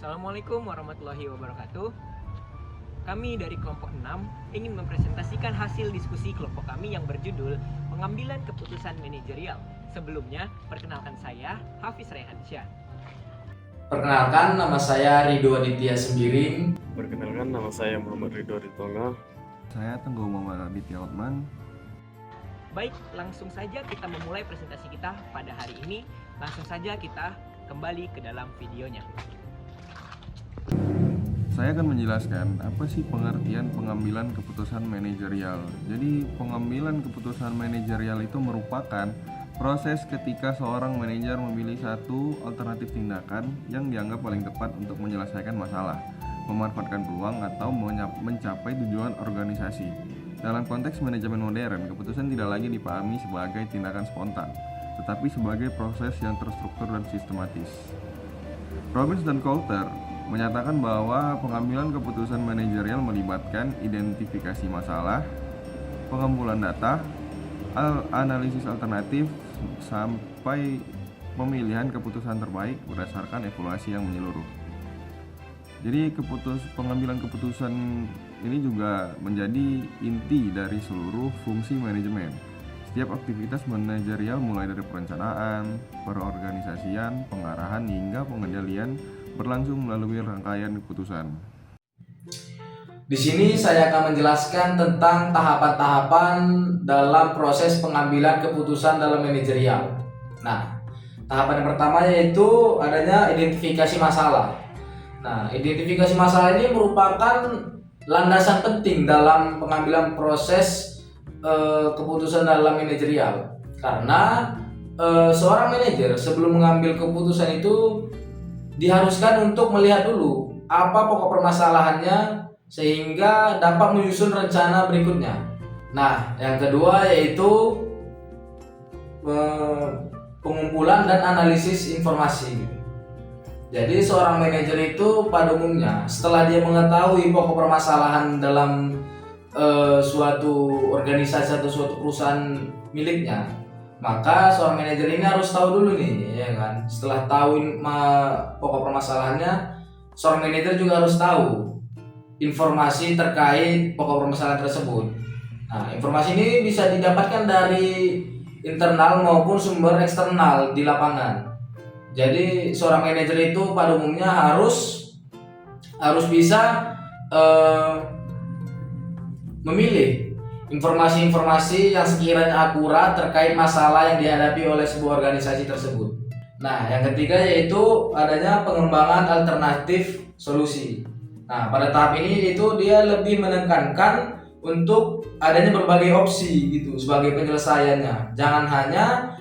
Assalamualaikum warahmatullahi wabarakatuh. Kami dari kelompok 6 ingin mempresentasikan hasil diskusi kelompok kami yang berjudul Pengambilan Keputusan Manajerial. Sebelumnya, perkenalkan saya Hafiz Rehansyah. Perkenalkan, nama saya Ridho Aditya Sembiring. Perkenalkan, nama saya Muhammad Ridho Aritonga. Saya Tenggu Muhammad Aditya Otman. Baik, langsung saja kita memulai presentasi kita pada hari ini. Langsung saja kita kembali ke dalam videonya. Saya akan menjelaskan apa sih pengertian pengambilan keputusan manajerial. Jadi, pengambilan keputusan manajerial itu merupakan proses ketika seorang manajer memilih satu alternatif tindakan yang dianggap paling tepat untuk menyelesaikan masalah, memanfaatkan peluang, atau mencapai tujuan organisasi. Dalam konteks manajemen modern, keputusan tidak lagi dipahami sebagai tindakan spontan, tetapi sebagai proses yang terstruktur dan sistematis. Robbins dan Coulter menyatakan bahwa pengambilan keputusan manajerial melibatkan identifikasi masalah, pengumpulan data, analisis alternatif, sampai pemilihan keputusan terbaik berdasarkan evaluasi yang menyeluruh. Jadi pengambilan keputusan ini juga menjadi inti dari seluruh fungsi manajemen. Setiap aktivitas manajerial mulai dari perencanaan, perorganisasian, pengarahan hingga pengendalian berlangsung melalui rangkaian keputusan. Di sini saya akan menjelaskan tentang tahapan-tahapan dalam proses pengambilan keputusan dalam manajerial. Nah, tahapan yang pertama yaitu adanya identifikasi masalah. Nah, identifikasi masalah ini merupakan landasan penting dalam pengambilan proses keputusan dalam manajerial. Karena seorang manajer sebelum mengambil keputusan itu diharuskan untuk melihat dulu apa pokok permasalahannya sehingga dapat menyusun rencana berikutnya. Nah, yang kedua yaitu pengumpulan dan analisis informasi. Jadi seorang manajer itu pada umumnya setelah dia mengetahui pokok permasalahan dalam suatu organisasi atau suatu perusahaan miliknya, maka seorang manajer ini harus tahu dulu nih, ya kan? Setelah tahu pokok permasalahannya, seorang manajer juga harus tahu informasi terkait pokok permasalahan tersebut. Nah, informasi ini bisa didapatkan dari internal maupun sumber eksternal di lapangan. Jadi seorang manajer itu pada umumnya harus bisa memilih informasi-informasi yang sekiranya akurat terkait masalah yang dihadapi oleh sebuah organisasi tersebut. Nah, yang ketiga yaitu adanya pengembangan alternatif solusi. Nah, pada tahap ini itu dia lebih menekankan untuk adanya berbagai opsi gitu sebagai penyelesaiannya. Jangan hanya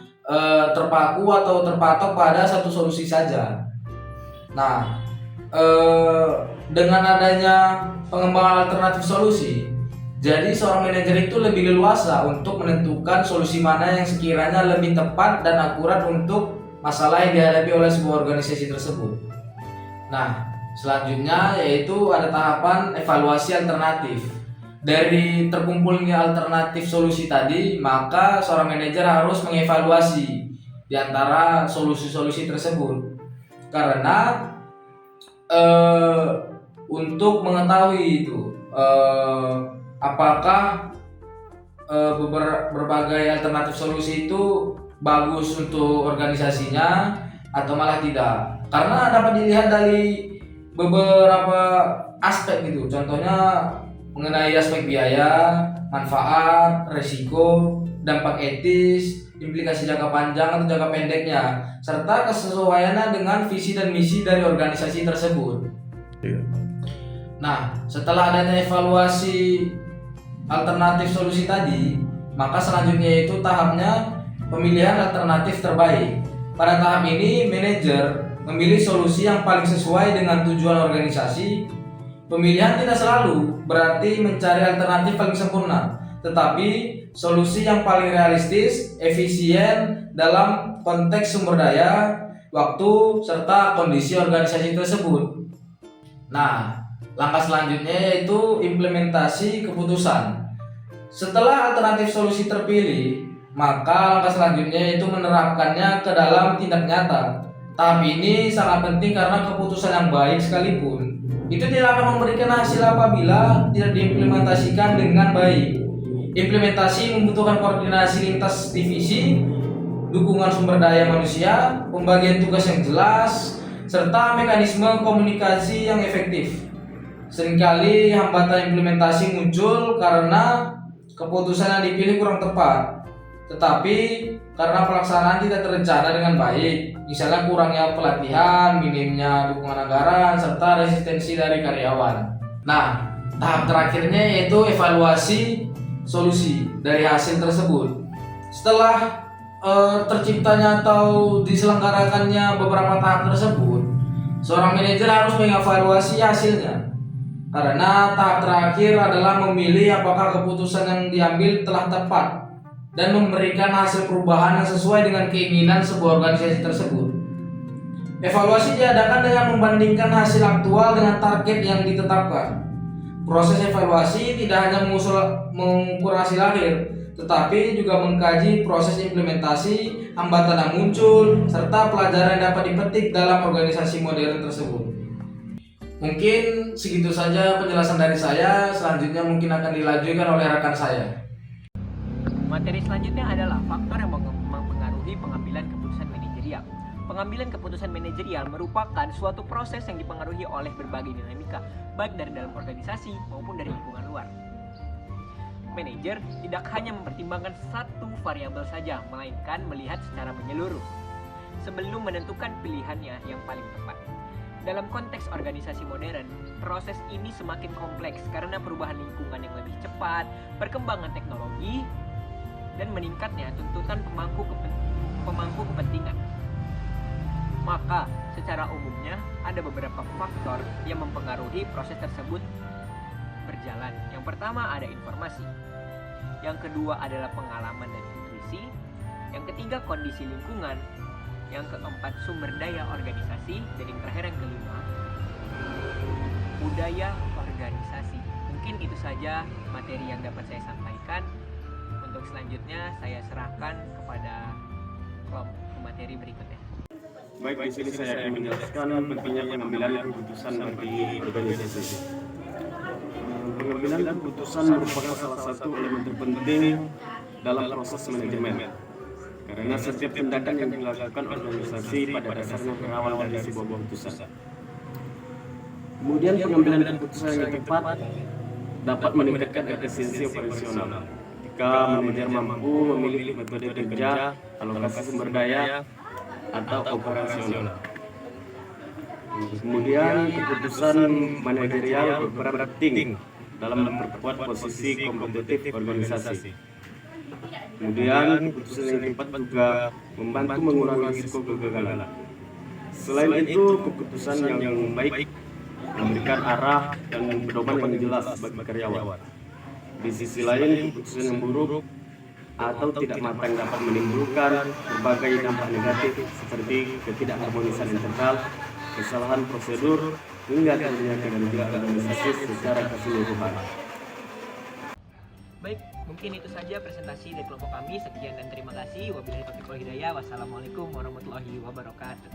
terpaku atau terpatok pada satu solusi saja. Nah, dengan adanya pengembangan alternatif solusi, jadi seorang manajer itu lebih leluasa untuk menentukan solusi mana yang sekiranya lebih tepat dan akurat untuk masalah yang dihadapi oleh sebuah organisasi tersebut. Nah, selanjutnya yaitu ada tahapan evaluasi alternatif. Dari terkumpulnya alternatif solusi tadi, maka seorang manajer harus mengevaluasi di antara solusi-solusi tersebut. Karena untuk mengetahui itu apakah berbagai alternatif solusi itu bagus untuk organisasinya atau malah tidak. Karena dapat dilihat dari beberapa aspek gitu. Contohnya mengenai aspek biaya, manfaat, resiko, dampak etis, implikasi jangka panjang atau jangka pendeknya, serta kesesuaiannya dengan visi dan misi dari organisasi tersebut. Nah, setelah adanya evaluasi alternatif solusi tadi, maka selanjutnya itu tahapnya pemilihan alternatif terbaik. Pada tahap ini, manajer memilih solusi yang paling sesuai dengan tujuan organisasi. Pemilihan tidak selalu berarti mencari alternatif paling sempurna, tetapi solusi yang paling realistis, efisien dalam konteks sumber daya, waktu, serta kondisi organisasi tersebut. Nah, langkah selanjutnya yaitu implementasi keputusan. Setelah alternatif solusi terpilih, maka langkah selanjutnya yaitu menerapkannya ke dalam tindak nyata. Tahap ini sangat penting karena keputusan yang baik sekalipun itu tidak akan memberikan hasil apabila tidak diimplementasikan dengan baik. Implementasi membutuhkan koordinasi lintas divisi, dukungan sumber daya manusia, pembagian tugas yang jelas, serta mekanisme komunikasi yang efektif. Seringkali hambatan implementasi muncul karena keputusan yang dipilih kurang tepat, tetapi karena pelaksanaan tidak terencana dengan baik, misalnya kurangnya pelatihan, minimnya dukungan anggaran, serta resistensi dari karyawan. Nah, tahap terakhirnya yaitu evaluasi solusi dari hasil tersebut. Setelah terciptanya atau diselenggarakannya beberapa tahap tersebut, seorang manajer harus mengevaluasi hasilnya. Karena tahap terakhir adalah memilih apakah keputusan yang diambil telah tepat dan memberikan hasil perubahan yang sesuai dengan keinginan sebuah organisasi tersebut. Evaluasi diadakan dengan membandingkan hasil aktual dengan target yang ditetapkan. Proses evaluasi tidak hanya mengukur hasil akhir, tetapi juga mengkaji proses implementasi, hambatan yang muncul, serta pelajaran yang dapat dipetik dalam organisasi modern tersebut. Mungkin segitu saja penjelasan dari saya, selanjutnya mungkin akan dilanjutkan oleh rekan saya. Materi selanjutnya adalah faktor yang mempengaruhi pengambilan keputusan manajerial. Pengambilan keputusan manajerial merupakan suatu proses yang dipengaruhi oleh berbagai dinamika, baik dari dalam organisasi maupun dari lingkungan luar. Manajer tidak hanya mempertimbangkan satu variabel saja, melainkan melihat secara menyeluruh sebelum menentukan pilihannya yang paling tepat. Dalam konteks organisasi modern, proses ini semakin kompleks karena perubahan lingkungan yang lebih cepat, perkembangan teknologi, dan meningkatnya tuntutan pemangku kepentingan. Maka, secara umumnya ada beberapa faktor yang mempengaruhi proses tersebut berjalan. Yang pertama ada informasi. Yang kedua adalah pengalaman dan intuisi. Yang ketiga kondisi lingkungan. Yang keempat sumber daya organisasi. Dan yang terakhir yang kelima budaya organisasi. Mungkin itu saja materi yang dapat saya sampaikan. Untuk selanjutnya saya serahkan kepada kelompok materi berikutnya. Baik, di sini saya akan menjelaskan pentingnya pengambilan keputusan bagi organisasi. Pengambilan keputusan merupakan salah satu elemen terpenting dalam proses manajemen. Karena setiap tindakan yang dilakukan organisasi pada dasarnya berawal dari sebuah keputusan. Kemudian pengambilan keputusan yang tepat dapat meningkatkan efisiensi operasional. Jika manajer mampu memilih metode kerja, alokasi sumber daya, atau operasional. Kemudian keputusan manajerial berperan penting dalam memperkuat posisi kompetitif organisasi. Kemudian keputusan yang tepat juga membantu mengurangi risiko kegagalan. Selain itu, keputusan yang baik memberikan arah dan pedoman yang jelas bagi karyawan. Di sisi lain, keputusan yang buruk atau tidak matang dapat menimbulkan berbagai dampak negatif seperti ketidakharmonisan internal, kesalahan prosedur, hingga terjadinya kerugian organisasi secara keseluruhan. Baik, mungkin itu saja presentasi dari kelompok kami. Sekian dan terima kasih. Wabillahi taufiq wal hidayah. Wassalamualaikum warahmatullahi wabarakatuh.